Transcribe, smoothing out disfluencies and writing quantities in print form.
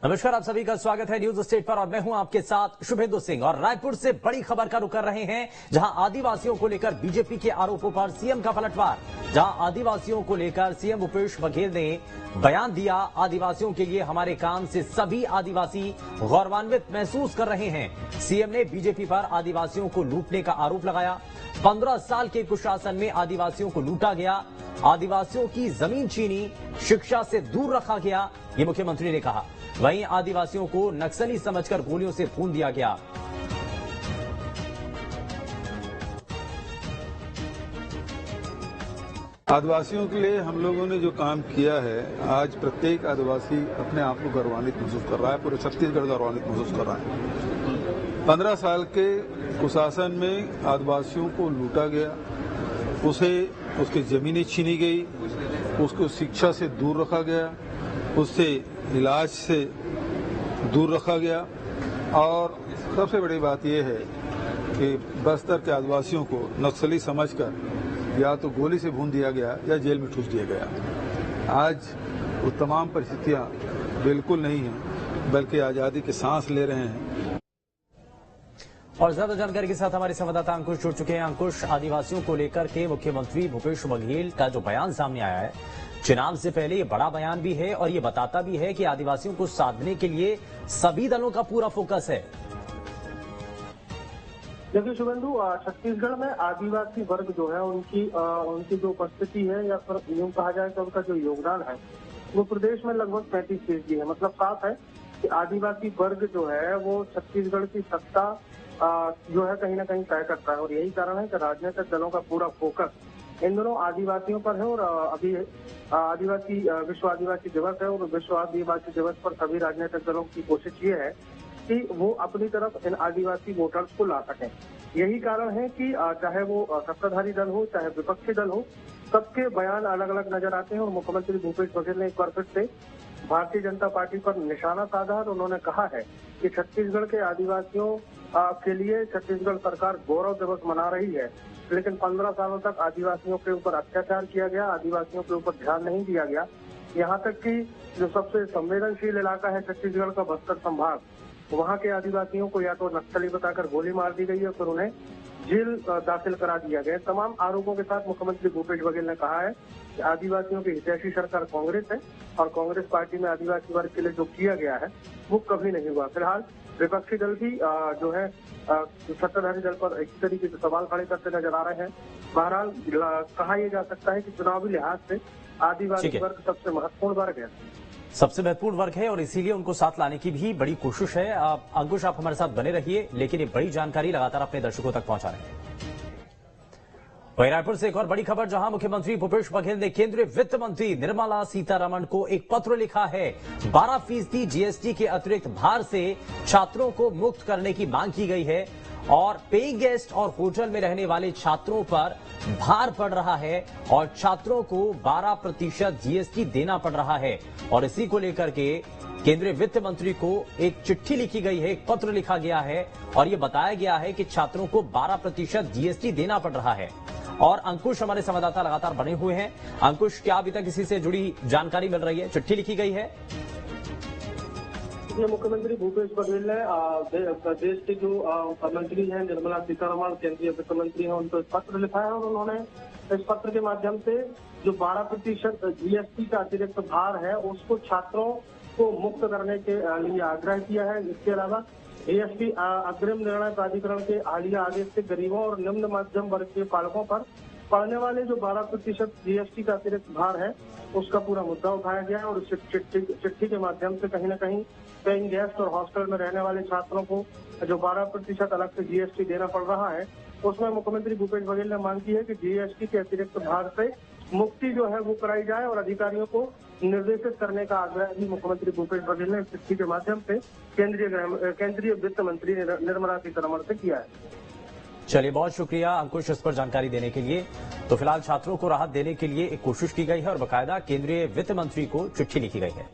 नमस्कार, आप सभी का स्वागत है न्यूज स्टेट पर और मैं हूं आपके साथ शुभेंदु सिंह। और रायपुर से बड़ी खबर का रुख कर रहे हैं, जहां आदिवासियों को लेकर बीजेपी के आरोपों पर सीएम का पलटवार। जहां आदिवासियों को लेकर सीएम भूपेश बघेल ने बयान दिया, आदिवासियों के लिए हमारे काम से सभी आदिवासी गौरवान्वित महसूस कर रहे हैं। सीएम ने बीजेपी पर आदिवासियों को लूटने का आरोप लगाया। 15 साल के कुशासन में आदिवासियों को लूटा गया, आदिवासियों की जमीन छीनी, शिक्षा से दूर रखा गया, ये मुख्यमंत्री ने कहा। वहीं आदिवासियों को नक्सली समझकर गोलियों से भून दिया गया। आदिवासियों के लिए हम लोगों ने जो काम किया है, आज प्रत्येक आदिवासी अपने आप को गौरवान्वित महसूस कर रहा है। पूरे छत्तीसगढ़ गौरवान्वित महसूस कर रहा है। 15 साल के कुशासन में आदिवासियों को लूटा गया, उसे उसकी जमीनें छीनी गई, उसको शिक्षा से दूर रखा गया, उससे इलाज से दूर रखा गया। और सबसे बड़ी बात यह है कि बस्तर के आदिवासियों को नक्सली समझकर या तो गोली से भून दिया गया या जेल में ठूस दिया गया। आज वो तमाम परिस्थितियां बिल्कुल नहीं हैं, बल्कि आजादी की सांस ले रहे हैं। और ज्यादा जानकारी के साथ हमारे संवाददाता अंकुश जुड़ चुके हैं। अंकुश, आदिवासियों को लेकर के मुख्यमंत्री भूपेश बघेल का जो बयान सामने आया है, चुनाव से पहले ये बड़ा बयान भी है और ये बताता भी है कि आदिवासियों को साधने के लिए सभी दलों का पूरा फोकस है। देखिए शुभेंदु, छत्तीसगढ़ में आदिवासी वर्ग जो है उनकी जो उपस्थिति है, या फिर यूं कहा जाए तो उनका जो योगदान है, वो प्रदेश में लगभग 35% है। मतलब साफ है कि आदिवासी वर्ग जो है वो छत्तीसगढ़ की सत्ता जो है कहीं ना कहीं तय करता है। और यही कारण है कि राजनीतिक दलों का पूरा फोकस इन दोनों आदिवासियों पर है। और अभी विश्व आदिवासी दिवस है, और विश्व आदिवासी दिवस पर सभी राजनीतिक दलों की कोशिश ये है कि वो अपनी तरफ इन आदिवासी वोटर्स को ला सकें। यही कारण है कि चाहे वो सत्ताधारी दल हो चाहे विपक्षी दल हो, सबके बयान अलग अलग नजर आते हैं। और मुख्यमंत्री भूपेश बघेल ने एक बार फिर से भारतीय जनता पार्टी पर निशाना साधा और उन्होंने कहा है कि छत्तीसगढ़ के आदिवासियों के लिए छत्तीसगढ़ सरकार गौरव दिवस मना रही है, लेकिन 15 सालों तक आदिवासियों के ऊपर अत्याचार किया गया, आदिवासियों के ऊपर ध्यान नहीं दिया गया। यहाँ तक कि जो सबसे संवेदनशील इलाका है छत्तीसगढ़ का बस्तर संभाग, वहाँ के आदिवासियों को या तो नक्सली बताकर गोली मार दी गई है, फिर उन्हें जेल दाखिल करा दिया गया। तमाम आरोपों के साथ मुख्यमंत्री भूपेश बघेल ने कहा है कि आदिवासियों की हितैषी सरकार कांग्रेस है और कांग्रेस पार्टी में आदिवासी वर्ग के लिए जो किया गया है वो कभी नहीं हुआ। फिलहाल विपक्षी दल भी जो है सत्ताधारी दल पर इसी तरीके से सवाल खड़े करते नजर आ रहे हैं। बहरहाल कहा यह जा सकता है कि चुनावी लिहाज से आदिवासी वर्ग सबसे महत्वपूर्ण वर्ग है, सबसे महत्वपूर्ण वर्ग है, और इसीलिए उनको साथ लाने की भी बड़ी कोशिश है। अंकुश, आप हमारे साथ बने रहिए, लेकिन ये बड़ी जानकारी लगातार अपने दर्शकों तक पहुंचा रहे हैं। वहीं रायपुर से एक और बड़ी खबर, जहां मुख्यमंत्री भूपेश बघेल ने केंद्रीय वित्त मंत्री निर्मला सीतारमण को एक पत्र लिखा है। 12% जीएसटी के अतिरिक्त भार से छात्रों को मुक्त करने की मांग की गई है और पेइंग गेस्ट और होटल में रहने वाले छात्रों पर भार पड़ रहा है और छात्रों को 12% जीएसटी देना पड़ रहा है। और इसी को लेकर के केंद्रीय वित्त मंत्री को एक चिट्ठी लिखी गई है, एक पत्र लिखा गया है और यह बताया गया है कि छात्रों को 12% जीएसटी देना पड़ रहा है। और अंकुश, हमारे संवाददाता लगातार बने हुए हैं। अंकुश, क्या अभी तक इसी से जुड़ी जानकारी मिल रही है? चिट्ठी लिखी गई है? मुख्यमंत्री भूपेश बघेल ने देश के जो मंत्री हैं निर्मला सीतारमण, केंद्रीय वित्त मंत्री हैं, उनको पत्र लिखा है और उन्होंने इस पत्र के माध्यम से जो 12% जीएसटी का अतिरिक्त भार है उसको छात्रों को मुक्त करने के लिए आग्रह किया है। इसके अलावा जीएसटी अग्रिम निर्णय प्राधिकरण के हालिया आदेश से गरीबों और निम्न मध्यम वर्ग के पालकों पर पड़ने वाले जो 12% जीएसटी का अतिरिक्त भार है उसका पूरा मुद्दा उठाया गया है। और इस चिट्ठी के माध्यम से कहीं न कहीं पेइंग गेस्ट और हॉस्टल में रहने वाले छात्रों को जो 12% अलग से जीएसटी देना पड़ रहा है, उसमें मुख्यमंत्री भूपेश बघेल ने मांग की है कि जीएसटी के अतिरिक्त भार से मुक्ति जो है वो कराई जाए और अधिकारियों को निर्देशित करने का आग्रह भी मुख्यमंत्री भूपेश बघेल ने चिट्ठी के माध्यम से केंद्रीय वित्त मंत्री निर्मला सीतारमण से किया है। चलिए, बहुत शुक्रिया अंकुश इस पर जानकारी देने के लिए। तो फिलहाल छात्रों को राहत देने के लिए एक कोशिश की गई है और बाकायदा केंद्रीय वित्त मंत्री को चिट्ठी लिखी गई है।